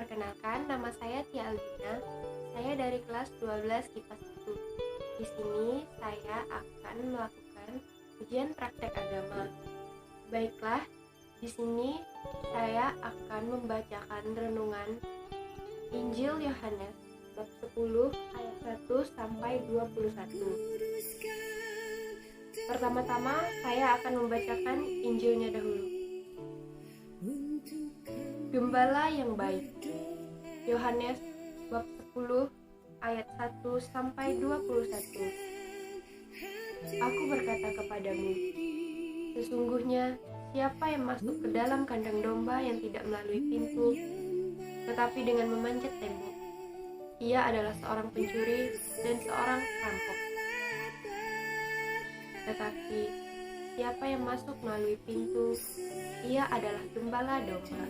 Perkenalkan, nama saya Tia Albina. Saya dari kelas 12 IPA 1. Di sini saya akan melakukan ujian praktek agama. Baiklah, di sini saya akan membacakan renungan Injil Yohanes bab 10 ayat 1 sampai 21. Pertama-tama saya akan membacakan Injilnya dahulu. Gembala yang baik. Yohanes bab 10 ayat 1 sampai 21. Aku berkata kepadamu, sesungguhnya siapa yang masuk ke dalam kandang domba yang tidak melalui pintu, tetapi dengan memanjat tembok, ia adalah seorang pencuri dan seorang perampok. Tetapi siapa yang masuk melalui pintu, ia adalah gembala domba.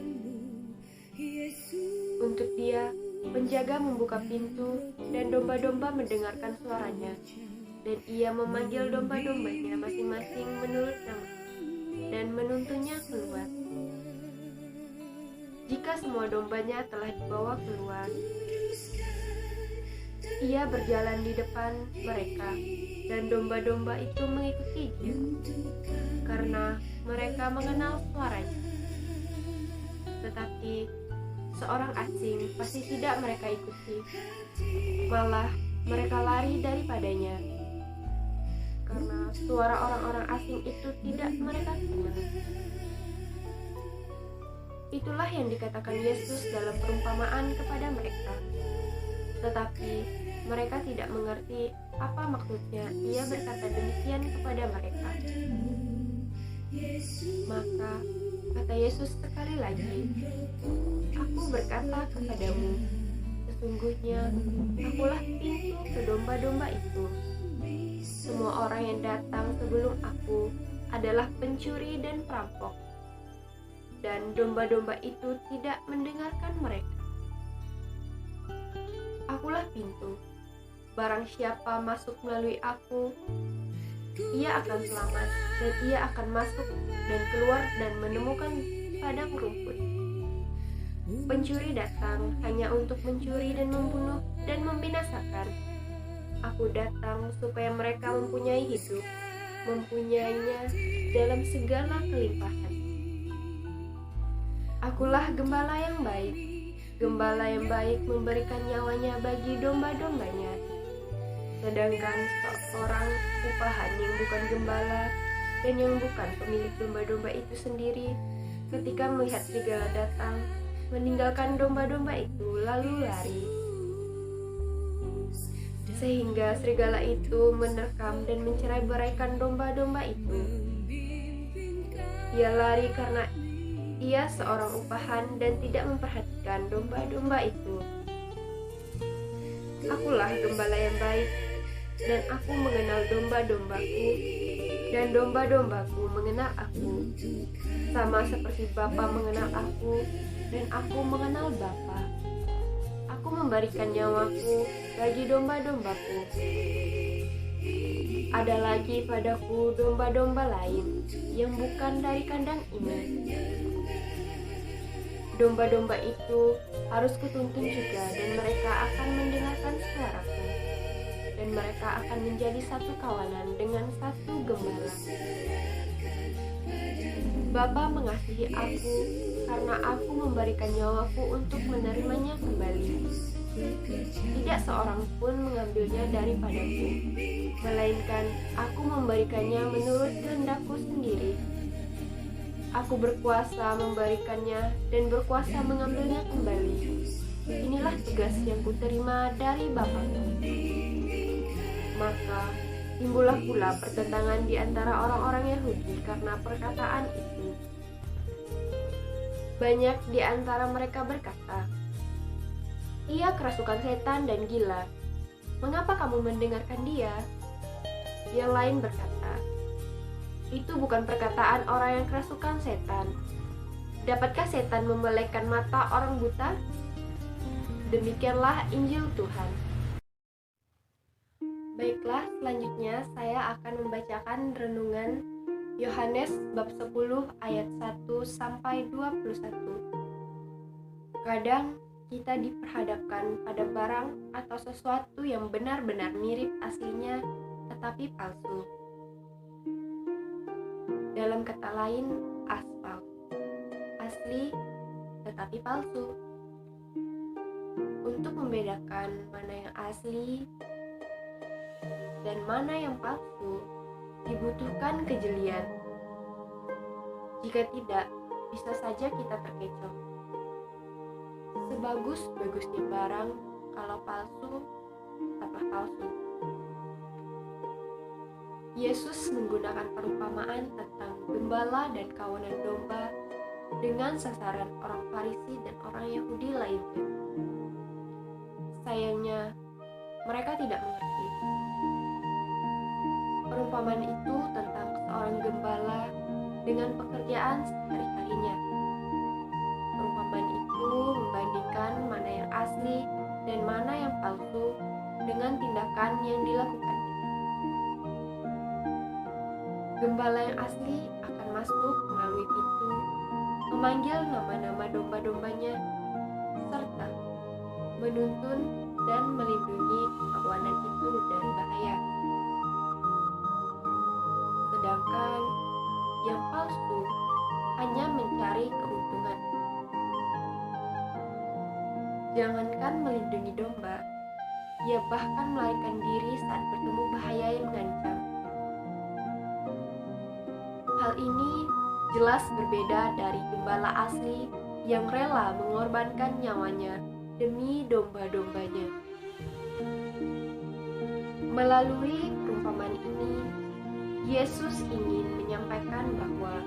Untuk dia, penjaga membuka pintu dan domba-domba mendengarkan suaranya, dan ia memanggil domba-dombanya masing-masing menurut nama dan menuntunnya keluar. Jika semua dombanya telah dibawa keluar, ia berjalan di depan mereka, dan domba-domba itu mengikuti dia, karena mereka mengenal suaranya. Tetapi seorang asing pasti tidak mereka ikuti, malah mereka lari daripadanya, karena suara orang-orang asing itu tidak mereka kenal. Itulah yang dikatakan Yesus dalam perumpamaan kepada mereka. Tetapi mereka tidak mengerti apa maksudnya Ia berkata demikian kepada mereka. Maka kata Yesus sekali lagi, Aku berkata kepadamu, sesungguhnya akulah pintu ke domba-domba itu. Semua orang yang datang sebelum aku adalah pencuri dan perampok, dan domba-domba itu tidak mendengarkan mereka. Akulah pintu. Barang siapa masuk melalui aku, ia akan selamat, dan ia akan masuk dan keluar dan menemukan padang rumput. Pencuri datang hanya untuk mencuri dan membunuh dan membinasakan. Aku datang supaya mereka mempunyai hidup, mempunyainya dalam segala kelimpahan. Akulah gembala yang baik. Gembala yang baik memberikan nyawanya bagi domba-dombanya. Sedangkan seorang upahan yang bukan gembala dan yang bukan pemilik domba-domba itu sendiri, ketika melihat serigala datang, meninggalkan domba-domba itu lalu lari. Sehingga serigala itu menerkam dan mencerai-beraikan domba-domba itu. Ia lari karena ia seorang upahan dan tidak memperhatikan domba-domba itu. Akulah gembala yang baik, dan aku mengenal domba-dombaku, dan domba-dombaku mengenal aku, sama seperti Bapa mengenal aku, dan aku mengenal Bapa. Aku memberikan nyawaku bagi domba-dombaku. Ada lagi padaku domba-domba lain yang bukan dari kandang ini. Domba-domba itu harus kutuntun juga, dan mereka akan mendengarkan suaraku, dan mereka akan menjadi satu kawanan dengan satu gembala. Bapa mengasihi aku karena aku memberikan nyawaku untuk menerimanya kembali. Tidak seorang pun mengambilnya daripadaku, melainkan aku memberikannya menurut kehendakku sendiri. Aku berkuasa memberikannya dan berkuasa mengambilnya kembali. Inilah tugas yang kuterima dari Bapa-Ku. Maka timbullah pula pertentangan di antara orang-orang Yahudi karena perkataan itu. Banyak di antara mereka berkata, Ia kerasukan setan dan gila. Mengapa kamu mendengarkan dia? Yang lain berkata, Itu bukan perkataan orang yang kerasukan setan. Dapatkah setan membelekkan mata orang buta? Demikianlah Injil Tuhan. Baiklah, selanjutnya saya akan membacakan renungan Yohanes bab 10 ayat 1 sampai 21. Kadang kita diperhadapkan pada barang atau sesuatu yang benar-benar mirip aslinya tetapi palsu. Dalam kata lain, aspal. Asli tetapi palsu. Untuk membedakan mana yang asli dan mana yang palsu, dibutuhkan kejelian. Jika tidak, bisa saja kita terkecoh. Sebagus-bagusnya barang, kalau palsu, tetaplah palsu. Yesus menggunakan perumpamaan tentang gembala dan kawanan domba dengan sasaran orang Farisi dan orang Yahudi lainnya. Sayangnya, mereka tidak mengerti. Perumpamaan itu tentang seorang gembala dengan pekerjaan sehari-harinya. Perumpamaan itu membandingkan mana yang asli dan mana yang palsu dengan tindakan yang dilakukannya. Gembala yang asli akan masuk melalui pintu, memanggil nama-nama domba-dombanya, serta menuntun dan melindungi kawanan itu dari bahaya. Sedangkan yang palsu hanya mencari keuntungan. Jangankan melindungi domba, ia bahkan melarikan diri saat bertemu bahaya yang mengancam. Hal ini jelas berbeda dari gembala asli yang rela mengorbankan nyawanya demi domba-dombanya. Melalui perumpamaan ini, Yesus ingin menyampaikan bahwa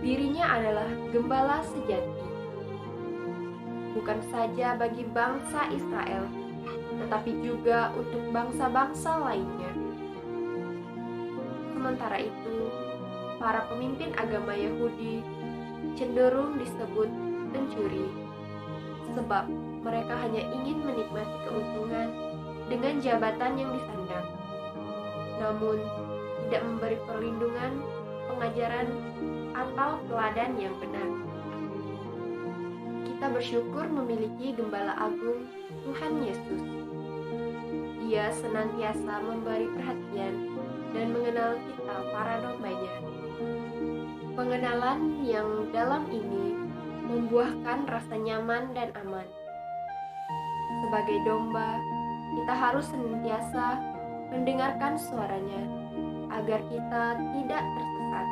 dirinya adalah gembala sejati, bukan saja bagi bangsa Israel, tetapi juga untuk bangsa-bangsa lainnya. Sementara itu, para pemimpin agama Yahudi cenderung disebut pencuri, sebab mereka hanya ingin menikmati keuntungan dengan jabatan yang disandang, namun tidak memberi perlindungan, pengajaran, atau teladan yang benar. Kita bersyukur memiliki Gembala Agung, Tuhan Yesus. Dia senantiasa memberi perhatian dan mengenal kita para dombanya. Pengenalan yang dalam ini membuahkan rasa nyaman dan aman. Sebagai domba, kita harus senantiasa mendengarkan suaranya agar kita tidak tersesat.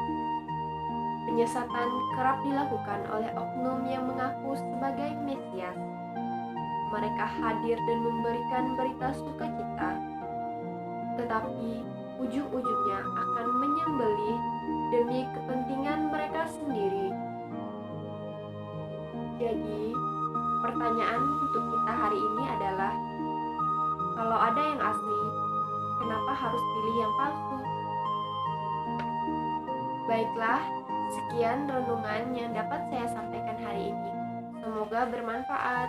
Penyesatan kerap dilakukan oleh oknum yang mengaku sebagai Mesias. Mereka hadir dan memberikan berita sukacita, tetapi ujung-ujungnya akan menyembelih demi kepentingan mereka sendiri. Jadi, pertanyaan untuk kita hari ini adalah, kalau ada yang asli, kenapa harus pilih yang palsu? Baiklah, sekian renungan yang dapat saya sampaikan hari ini. Semoga bermanfaat.